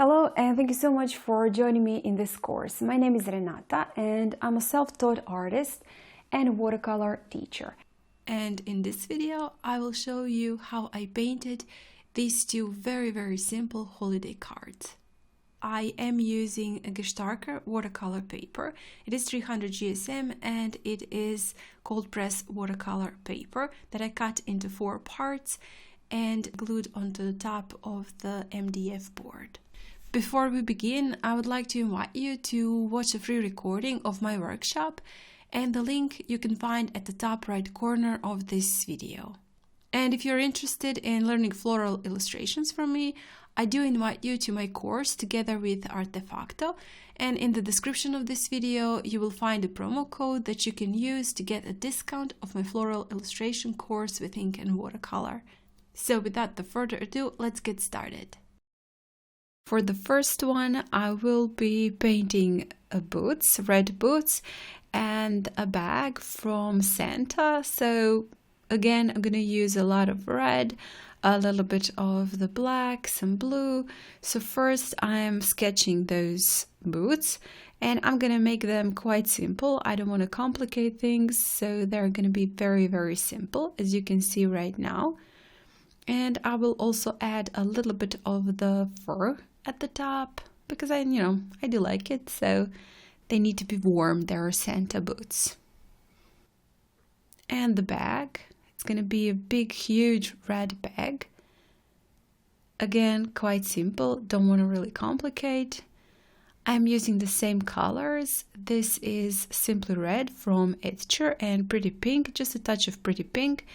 Hello and thank you so much for joining me in this course. My name is Renata and I'm a self-taught artist and watercolor teacher. And in this video I will show you how I painted these two very simple holiday cards. I am using a Gestalker watercolor paper. It is 300 GSM and it is cold press watercolor paper that I cut into 4 parts and glued onto the top of the MDF board. Before we begin, I would like to invite you to watch a free recording of my workshop, and the link you can find at the top right corner of this video. And if you're interested in learning floral illustrations from me, I do invite you to my course together with Artefacto, and in the description of this video you will find a promo code that you can use to get a discount of my floral illustration course with ink and watercolor. So without further ado, let's get started. For the first one, I will be painting boots, red boots, and a bag from Santa. So again, I'm going to use a lot of red, a little bit of the black, some blue. So first I'm sketching those boots and I'm going to make them quite simple. I don't want to complicate things, so they're going to be very simple, as you can see right now. And I will also add a little bit of the fur at the top because I do like it, so they need to be warm. They are Santa boots. And the bag, it's going to be a big huge red bag. Again, quite simple, don't want to really complicate. I'm using the same colors. This is Simply Red from Etcher and Pretty Pink, just a touch of Pretty Pink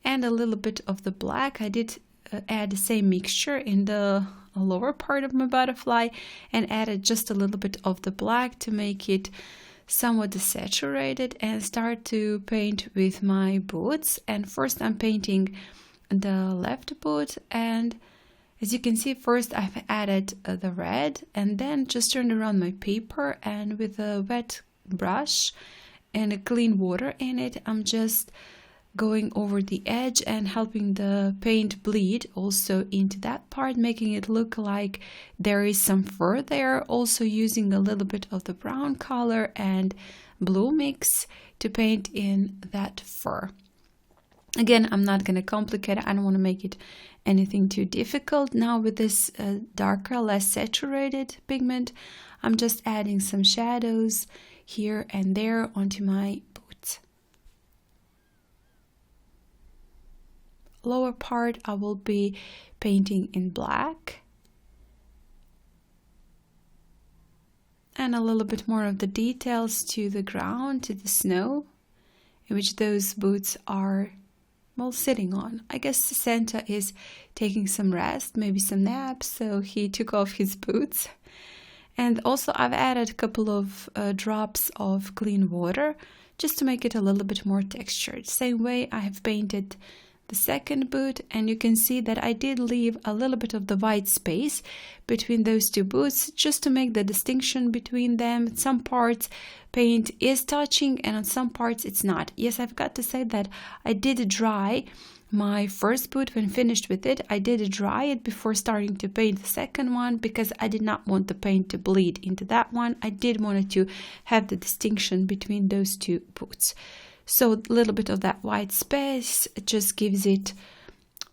and a little bit of the black. I did add the same mixture in the lower part of my butterfly and added just a little bit of the black to make it somewhat desaturated, and start to paint with my boots. And first I'm painting the left boot, and as you can see, first I've added the red and then just turned around my paper, and with a wet brush and a clean water in it, I'm just going over the edge and helping the paint bleed also into that part, making it look like there is some fur there. Also using a little bit of the brown color and blue mix to paint in that fur. Again, I'm not going to complicate it. I don't want to make it anything too difficult. Now with this darker, less saturated pigment, I'm just adding some shadows here and there onto my boots. Lower part I will be painting in black and a little bit more of the details to the ground, to the snow, in which those boots are sitting on. I guess Santa is taking some rest, maybe some naps, so he took off his boots. And also I've added a couple of drops of clean water just to make it a little bit more textured. Same way I have painted the second boot, and you can see that I did leave a little bit of the white space between those two boots just to make the distinction between them. Some parts paint is touching and on some parts it's not. Yes, I've got to say that I did dry my first boot. When finished with it, I did dry it before starting to paint the second one because I did not want the paint to bleed into that one. I did want to have the distinction between those two boots. So a little bit of that white space just gives it,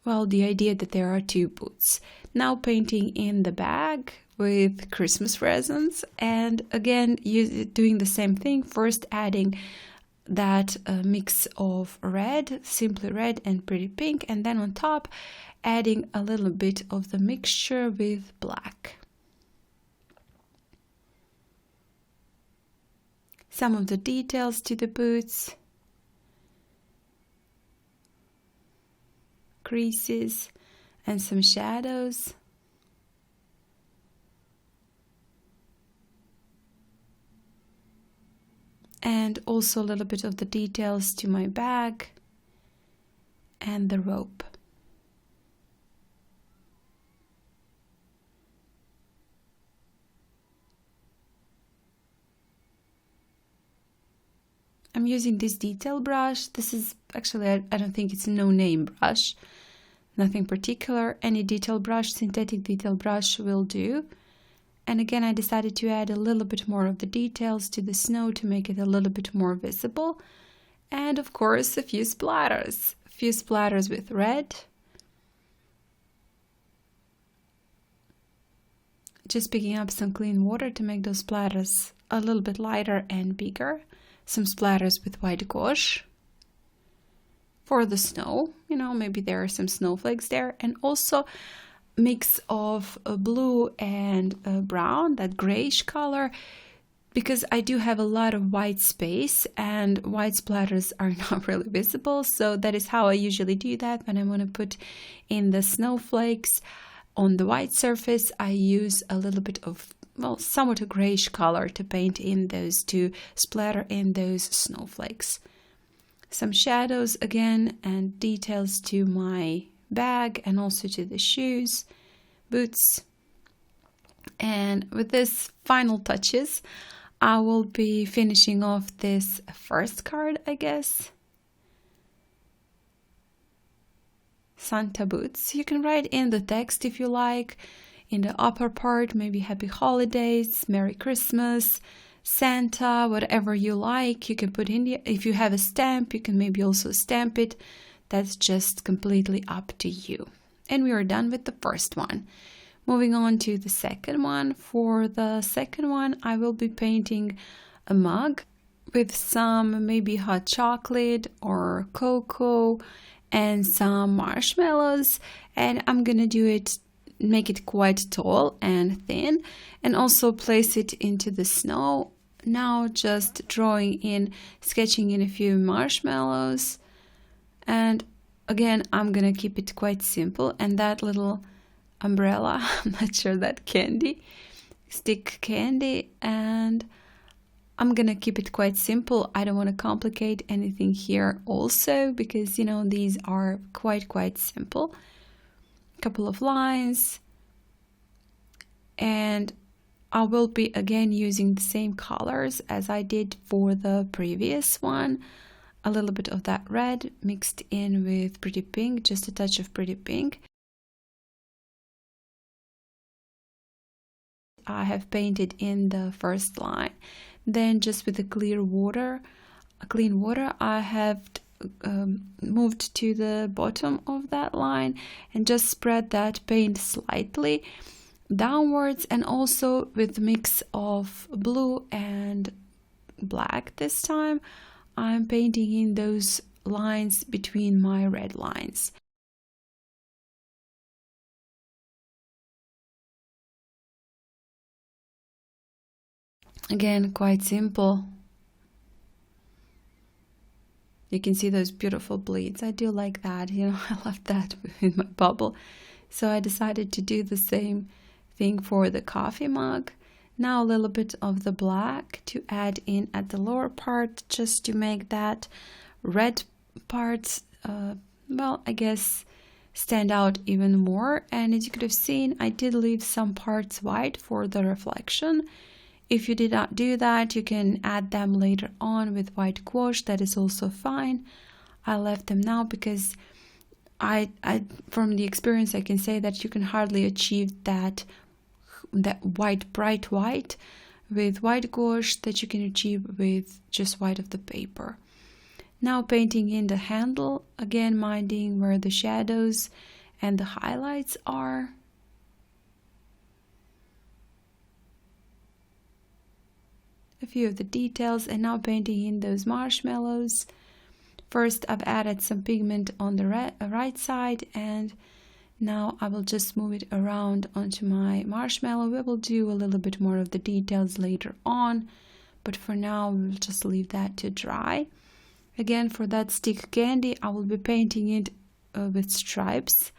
well, the idea that there are two boots. Now painting in the bag with Christmas presents, and again doing the same thing, first adding that mix of red, Simply Red and Pretty Pink, and then on top adding a little bit of the mixture with black. Some of the details to the boots, creases and some shadows. And also a little bit of the details to my bag and the rope. I'm using this detail brush. This is actually, I don't think it's a no-name brush. Nothing particular. Any detail brush, synthetic detail brush will do. And again, I decided to add a little bit more of the details to the snow to make it a little bit more visible. And of course, a few splatters. A few splatters with red. Just picking up some clean water to make those splatters a little bit lighter and bigger. Some splatters with white gouache for the snow. You know, maybe there are some snowflakes there. And also mix of blue and brown, that grayish color, because I do have a lot of white space and white splatters are not really visible. So that is how I usually do that. When I want to put in the snowflakes on the white surface, I use a little bit of, well, somewhat a grayish color to paint in those, to splatter in those snowflakes. Some shadows again and details to my bag and also to the shoes, boots. And with this final touches, I will be finishing off this first card, I guess. Santa boots. You can write in the text if you like. In the upper part, maybe Happy Holidays, Merry Christmas, Santa, whatever you like. You can put in the, if you have a stamp, you can maybe also stamp it. That's just completely up to you. And we are done with the first one. Moving on to the second one. For the second one, I will be painting a mug with some maybe hot chocolate or cocoa and some marshmallows. And I'm gonna do it, make it quite tall and thin, and also place it into the snow. Now just drawing in, sketching in a few marshmallows. And again, I'm gonna keep it quite simple. And that little umbrella, I'm not sure, that candy, stick candy, and I'm gonna keep it quite simple. I don't want to complicate anything here also, because you know these are quite simple. A couple of lines, and I will be again using the same colors as I did for the previous one. A little bit of that red mixed in with pretty pink, just a touch of pretty pink. I have painted in the first line. Then just with the clean water, I have moved to the bottom of that line and just spread that paint slightly downwards, and also with a mix of blue and black this time, I'm painting in those lines between my red lines. Again, quite simple. You can see those beautiful bleeds. I do like that, you know, I love that in my bubble. So I decided to do the same thing for the coffee mug. Now a little bit of the black to add in at the lower part, just to make that red part, well, I guess, stand out even more. And as you could have seen, I did leave some parts white for the reflection. If you did not do that, you can add them later on with white gouache. That is also fine. I left them now because I from the experience, I can say that you can hardly achieve that white, bright white with white gouache that you can achieve with just white of the paper. Now painting in the handle, again minding where the shadows and the highlights are. A few of the details, and now painting in those marshmallows. First I've added some pigment on the right side, and now I will just move it around onto my marshmallow. We will do a little bit more of the details later on, but for now we'll just leave that to dry. Again, for that stick candy, I will be painting it with stripes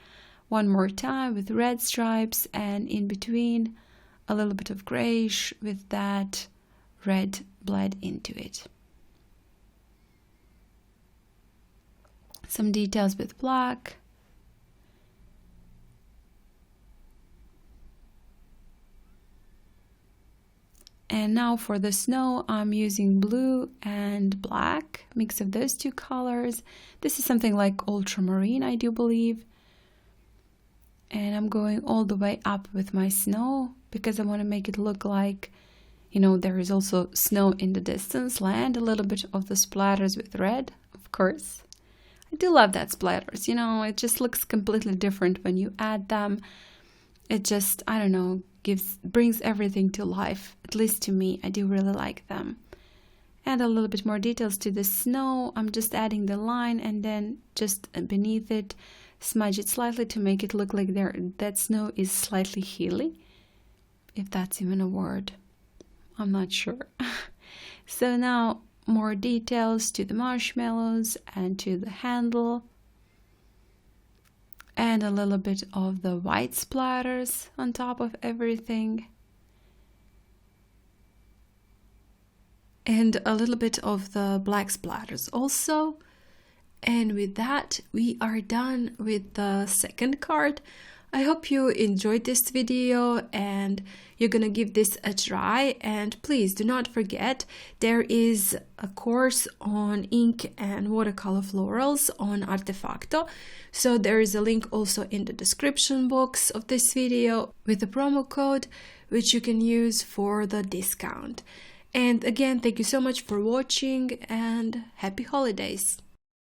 one more time, with red stripes, and in between a little bit of grayish with that red bled into it. Some details with black. And now for the snow, I'm using blue and black, mix of those two colors. This is something like ultramarine, I do believe. And I'm going all the way up with my snow because I want to make it look like, you know, there is also snow in the distance, land, a little bit of the splatters with red, of course. I do love that splatters, you know, it just looks completely different when you add them. It just, I don't know, brings everything to life, at least to me. I do really like them. Add a little bit more details to the snow. I'm just adding the line and then just beneath it, smudge it slightly to make it look like that snow is slightly hilly, if that's even a word. I'm not sure. So now more details to the marshmallows and to the handle. And a little bit of the white splatters on top of everything. And a little bit of the black splatters also. And with that, we are done with the second card. I hope you enjoyed this video and you're gonna give this a try. And please do not forget, there is a course on ink and watercolor florals on Artefacto. So there is a link also in the description box of this video with a promo code which you can use for the discount. And again, thank you so much for watching and happy holidays!